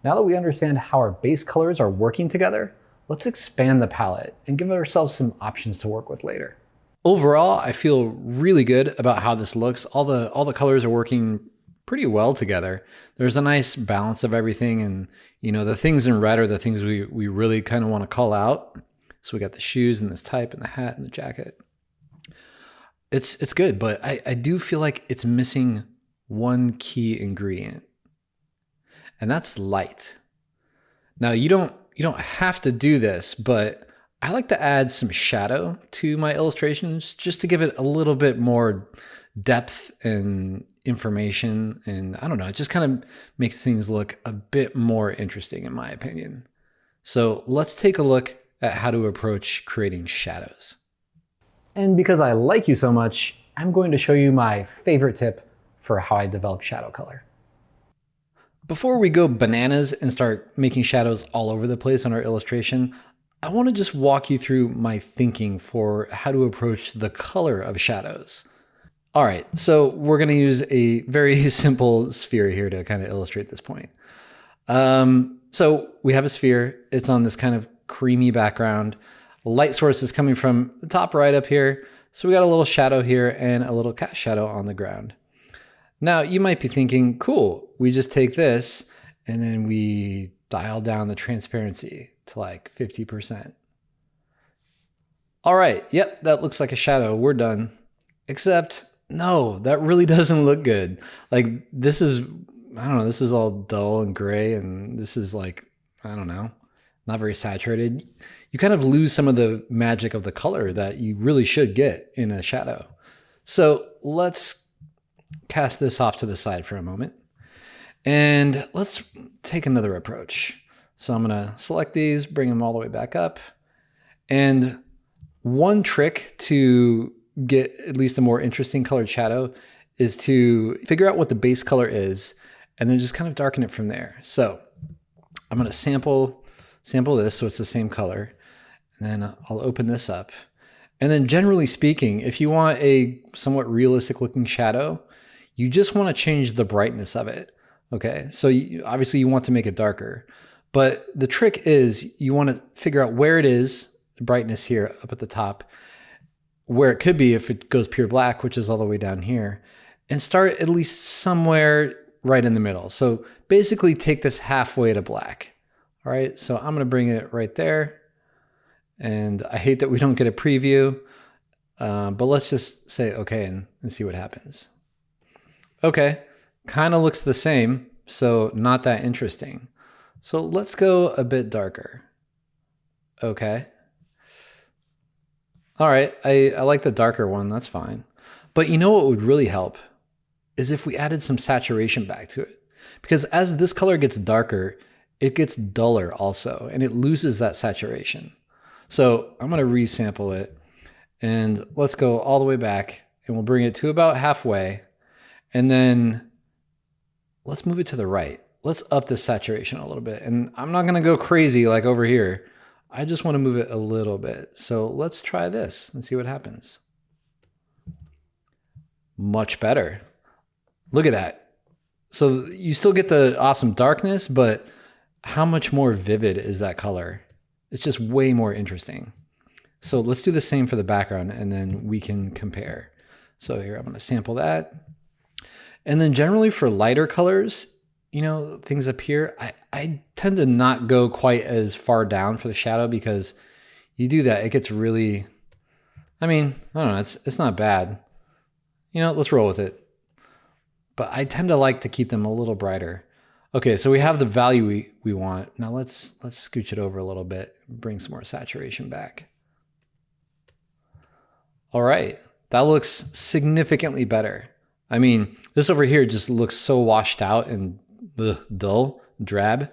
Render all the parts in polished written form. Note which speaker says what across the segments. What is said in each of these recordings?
Speaker 1: Now that we understand how our base colors are working together, let's expand the palette and give ourselves some options to work with later. Overall, I feel really good about how this looks. All the colors are working pretty well together. There's a nice balance of everything, and the things in red are the things we really kind of want to call out. So we got the shoes and this type and the hat and the jacket. It's good, but I do feel like it's missing one key ingredient, and that's light. Now you don't have to do this, but I like to add some shadow to my illustrations just to give it a little bit more depth and information. And I don't know, it just kind of makes things look a bit more interesting in my opinion. So let's take a look at how to approach creating shadows. And because I like you so much, I'm going to show you my favorite tip for how I develop shadow color. Before we go bananas and start making shadows all over the place on our illustration, I want to just walk you through my thinking for how to approach the color of shadows. All right, so we're going to use a very simple sphere here to kind of illustrate this point. So we have a sphere. It's on this kind of creamy background. Light source is coming from the top right up here. So we got a little shadow here and a little cast shadow on the ground. Now you might be thinking, cool, we just take this and then we dial down the transparency to like 50%. All right, yep, that looks like a shadow, we're done. Except, no, that really doesn't look good. Like this is, I don't know, this is all dull and gray and this is like, I don't know, not very saturated. You kind of lose some of the magic of the color that you really should get in a shadow. So let's cast this off to the side for a moment. And let's take another approach. So I'm going to select these, bring them all the way back up. And one trick to get at least a more interesting colored shadow is to figure out what the base color is and then just kind of darken it from there. So I'm going to sample this so it's the same color. And then I'll open this up. And then generally speaking, if you want a somewhat realistic looking shadow, you just want to change the brightness of it. Okay, so obviously you want to make it darker, but the trick is you want to figure out where it is, the brightness here up at the top, where it could be if it goes pure black, which is all the way down here, and start at least somewhere right in the middle. So basically take this halfway to black. All right, so I'm going to bring it right there. And I hate that we don't get a preview, but let's just say okay and see what happens. Okay, kind of looks the same, so not that interesting. So let's go a bit darker. Okay. All right, I like the darker one, that's fine. But you know what would really help is if we added some saturation back to it. Because as this color gets darker, it gets duller also, and it loses that saturation. So I'm gonna resample it, and let's go all the way back, and we'll bring it to about halfway. And then let's move it to the right. Let's up the saturation a little bit. And I'm not gonna go crazy like over here. I just wanna move it a little bit. So let's try this and see what happens. Much better. Look at that. So you still get the awesome darkness, but how much more vivid is that color? It's just way more interesting. So let's do the same for the background and then we can compare. So here, I'm gonna sample that. And then generally for lighter colors, things up here, I tend to not go quite as far down for the shadow because you do that, it gets really, I don't know, it's not bad. Let's roll with it. But I tend to like to keep them a little brighter. Okay, so we have the value we want. Now let's scooch it over a little bit, bring some more saturation back. All right, that looks significantly better. This over here just looks so washed out and dull, drab.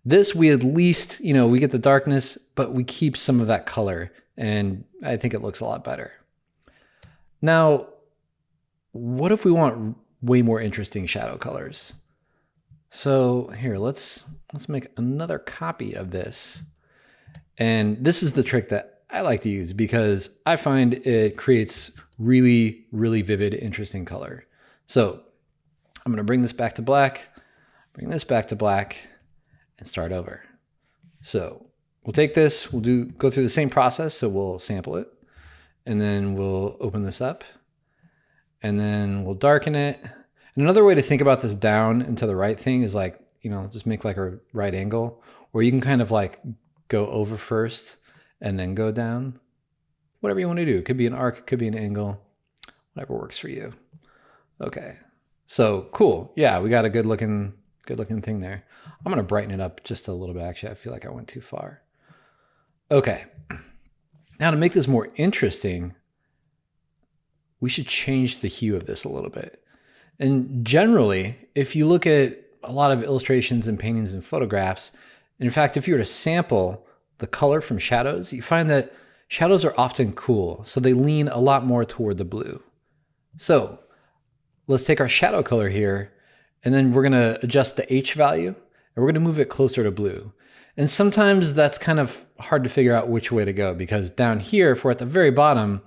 Speaker 1: This, we at least, we get the darkness, but we keep some of that color, and I think it looks a lot better. Now, what if we want way more interesting shadow colors? So here, let's make another copy of this. And this is the trick that I like to use because I find it creates really, really vivid, interesting color. So I'm going to bring this back to black, bring this back to black, and start over. So we'll take this, we'll go through the same process. So we'll sample it and then we'll open this up and then we'll darken it. And another way to think about this down and to the right thing is like, you know, just make like a right angle, or you can kind of like go over first and then go down. Whatever you want to do. It could be an arc, it could be an angle, whatever works for you. Okay. So cool. Yeah, we got a good looking thing there. I'm going to brighten it up just a little bit. Actually, I feel like I went too far. Okay. Now to make this more interesting, we should change the hue of this a little bit. And generally, if you look at a lot of illustrations and paintings and photographs, in fact, if you were to sample the color from shadows, you find that shadows are often cool. So they lean a lot more toward the blue. So let's take our shadow color here, and then we're going to adjust the H value, and we're going to move it closer to blue. And sometimes that's kind of hard to figure out which way to go, because down here, if we're at the very bottom,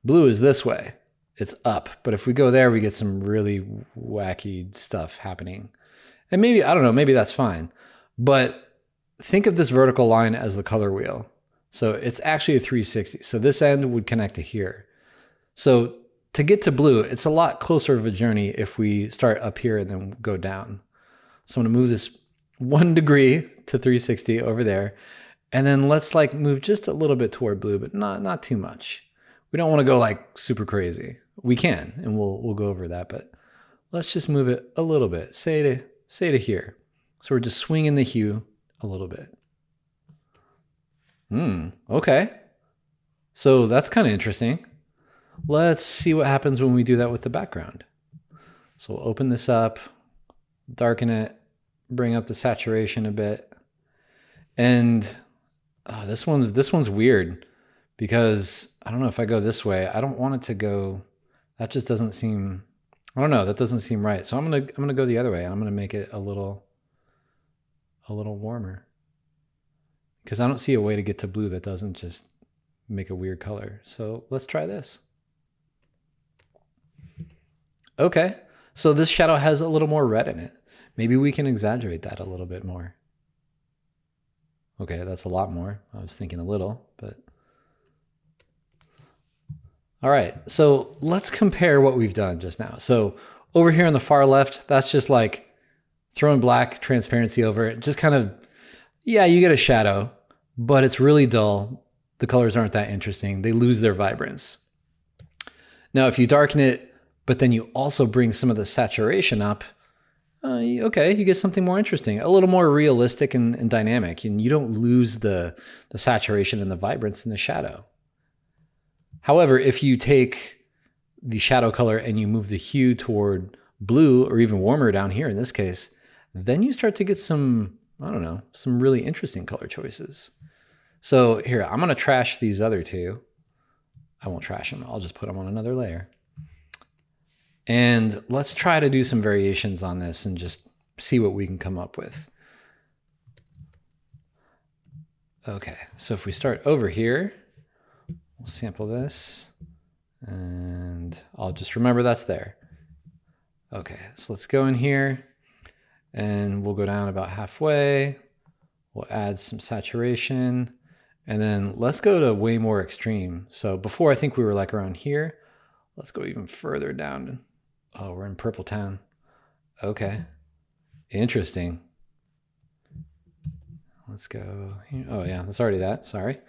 Speaker 1: blue is this way. It's up. But if we go there, we get some really wacky stuff happening. And maybe, I don't know, maybe that's fine. But think of this vertical line as the color wheel. So it's actually a 360. So this end would connect to here. So to get to blue, it's a lot closer of a journey if we start up here and then go down. So I'm going to move this 1 degree to 360 over there. And then let's like move just a little bit toward blue, but not too much. We don't want to go like super crazy. We can, and we'll go over that, but let's just move it a little bit, say to here. So we're just swinging the hue a little bit. Okay. So that's kind of interesting. Let's see what happens when we do that with the background. So we'll open this up, darken it, bring up the saturation a bit. And this one's weird, because I don't know if I go this way, I don't want it to go, that just doesn't seem, I don't know, that doesn't seem right. So I'm gonna go the other way, and I'm gonna make it a little warmer, because I don't see a way to get to blue that doesn't just make a weird color. So let's try this. Okay, so this shadow has a little more red in it. Maybe we can exaggerate that a little bit more. Okay, that's a lot more. I was thinking a little, but. All right, so let's compare what we've done just now. So over here on the far left, that's just like throwing black transparency over it. Just kind of, yeah, you get a shadow, but it's really dull. The colors aren't that interesting. They lose their vibrance. Now, if you darken it, but then you also bring some of the saturation up, okay, you get something more interesting, a little more realistic and dynamic, and you don't lose the saturation and the vibrance in the shadow. However, if you take the shadow color and you move the hue toward blue, or even warmer down here in this case, then you start to get some, I don't know, some really interesting color choices. So here, I'm going to trash these other two. I won't trash them. I'll just put them on another layer. And let's try to do some variations on this and just see what we can come up with. Okay, so if we start over here, we'll sample this, and I'll just remember that's there. Okay, so let's go in here, and we'll go down about halfway. We'll add some saturation, and then let's go to way more extreme. So before, I think we were like around here. Let's go even further down. Oh, we're in Purple Town. Okay, interesting. Let's go here. Oh yeah, that's already that, sorry.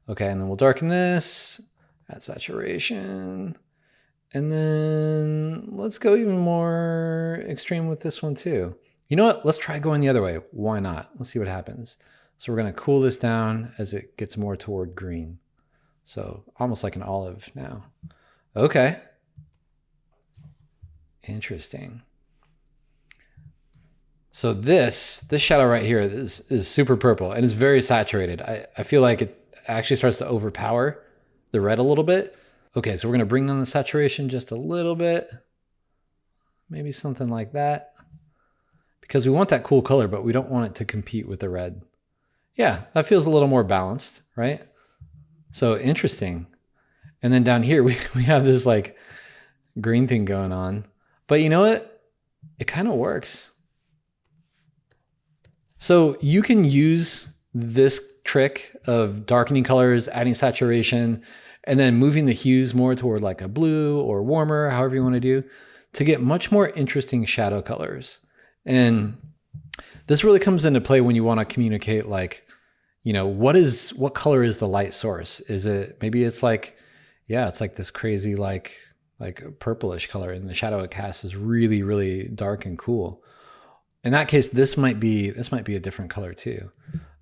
Speaker 1: Okay, and then we'll darken this, add saturation, and then let's go even more extreme with this one too. You know what? Let's try going the other way. Why not? Let's see what happens. So we're going to cool this down as it gets more toward green. So almost like an olive now. Okay. Interesting. So this shadow right here is super purple, and it's very saturated. I feel like it actually starts to overpower the red a little bit. Okay, so we're going to bring down the saturation just a little bit. Maybe something like that. Because we want that cool color, but we don't want it to compete with the red. Yeah, that feels a little more balanced, right? So interesting. And then down here, we have this like green thing going on. But you know what? It kind of works. So you can use this trick of darkening colors, adding saturation, and then moving the hues more toward like a blue or warmer, however you want to do, to get much more interesting shadow colors. And this really comes into play when you want to communicate like, you know, what color is the light source? Is it, maybe it's like, yeah, it's like this crazy like purplish color, and the shadow it casts is really, really dark and cool. In that case, this might be a different color too.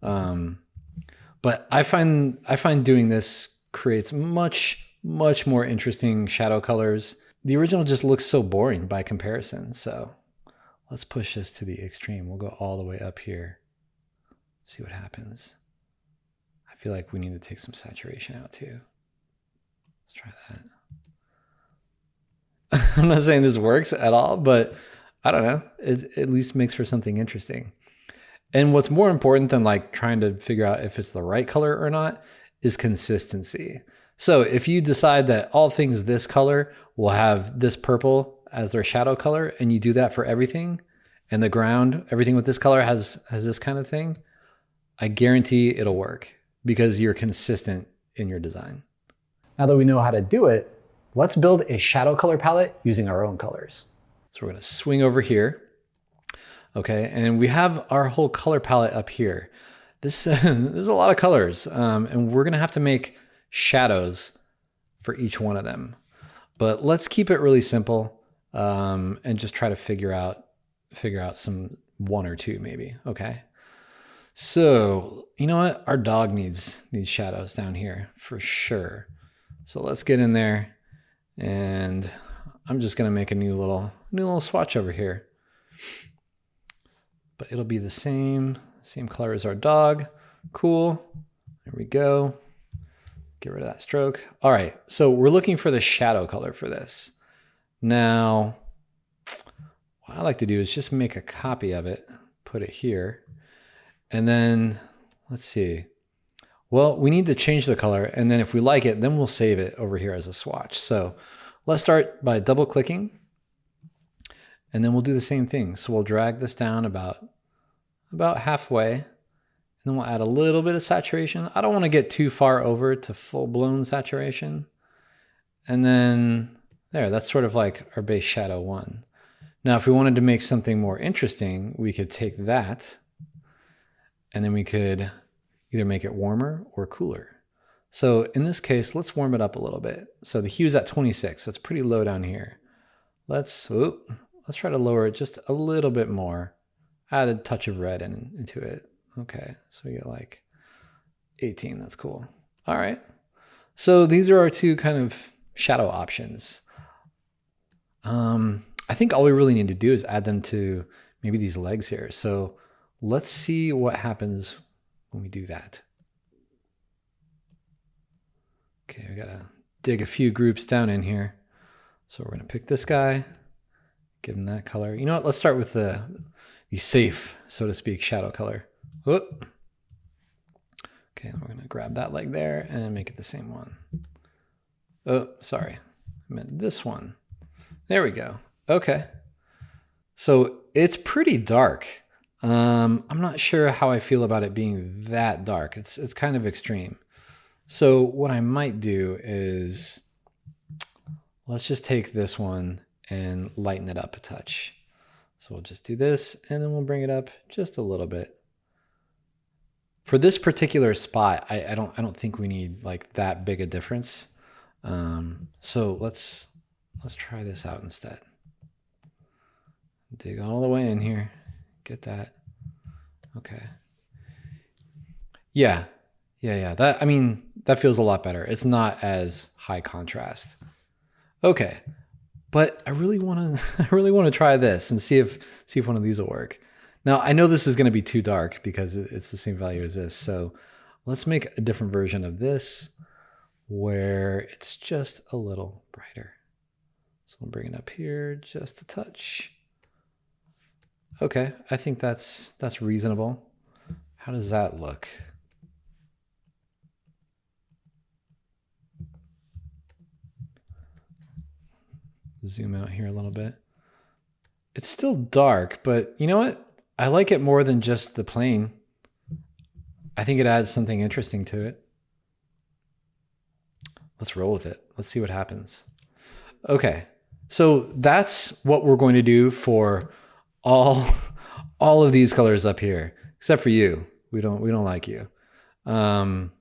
Speaker 1: But I find doing this creates much more interesting shadow colors. The original just looks so boring by comparison. So let's push this to the extreme. We'll go all the way up here. See what happens. I feel like we need to take some saturation out too. Let's try that. I'm not saying this works at all, but I don't know. It at least makes for something interesting. And what's more important than like trying to figure out if it's the right color or not is consistency. So if you decide that all things this color will have this purple as their shadow color, and you do that for everything, and the ground, everything with this color has this kind of thing, I guarantee it'll work because you're consistent in your design. Now that we know how to do it, let's build a shadow color palette using our own colors. So we're going to swing over here. Okay, and we have our whole color palette up here. This there's a lot of colors, and we're going to have to make shadows for each one of them. But let's keep it really simple and just try to figure out some one or two maybe. Okay. So you know what? Our dog needs shadows down here for sure. So let's get in there, and I'm just going to make a new little swatch over here. But it'll be the same color as our dog. Cool. There we go. Get rid of that stroke. All right, so we're looking for the shadow color for this. Now, what I like to do is just make a copy of it, put it here, and then let's see. Well, we need to change the color, and then if we like it, then we'll save it over here as a swatch. So let's start by double clicking, and then we'll do the same thing. So we'll drag this down about halfway, and then we'll add a little bit of saturation. I don't want to get too far over to full-blown saturation. And then there, that's sort of like our base shadow one. Now, if we wanted to make something more interesting, we could take that, and then we could either make it warmer or cooler. So in this case, let's warm it up a little bit. So the hue's at 26, so it's pretty low down here. Let's try to lower it just a little bit more. Add a touch of red into it. Okay, so we get like 18, that's cool. All right, so these are our two kind of shadow options. I think all we really need to do is add them to maybe these legs here. So let's see what happens when we do that. Okay, we gotta dig a few groups down in here. So we're gonna pick this guy, give him that color. You know what, let's start with the safe, so to speak, shadow color. Whoop. Okay, we're gonna grab that leg there and make it the same one. Oh, sorry, I meant this one. There we go. Okay, so it's pretty dark. I'm not sure how I feel about it being that dark. It's kind of extreme. So what I might do is, let's just take this one and lighten it up a touch. So we'll just do this, and then we'll bring it up just a little bit. For this particular spot, I don't think we need like that big a difference. So let's try this out instead. Dig all the way in here. Get that. Okay. Yeah. That feels a lot better. It's not as high contrast. Okay. But I really want to try this and see if one of these will work. Now, I know this is going to be too dark because it's the same value as this. So let's make a different version of this where it's just a little brighter. So we'll bring it up here just a touch. Okay, I think that's reasonable. How does that look? Zoom out here a little bit. It's still dark, but you know what? I like it more than just the plain. I think it adds something interesting to it. Let's roll with it. Let's see what happens. Okay, so that's what we're going to do for all of these colors up here, except for you. We don't like you. And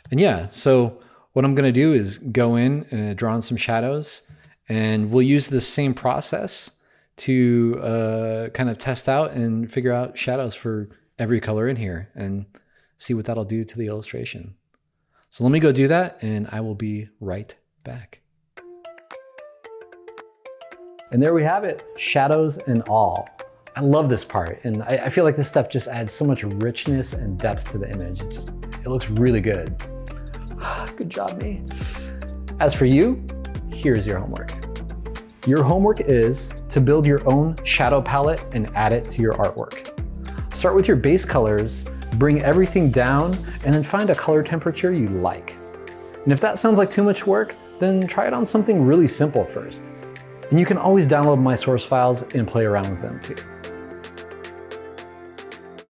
Speaker 1: yeah, so what I'm going to do is go in and draw on some shadows, and we'll use the same process to kind of test out and figure out shadows for every color in here and see what that'll do to the illustration. So let me go do that, and I will be right back. And there we have it, shadows and all. I love this part, and I feel like this stuff just adds so much richness and depth to the image. It looks really good. Good job, me. As for you, here's your homework. Your homework is to build your own shadow palette and add it to your artwork. Start with your base colors, bring everything down, and then find a color temperature you like. And if that sounds like too much work, then try it on something really simple first. And you can always download my source files and play around with them too.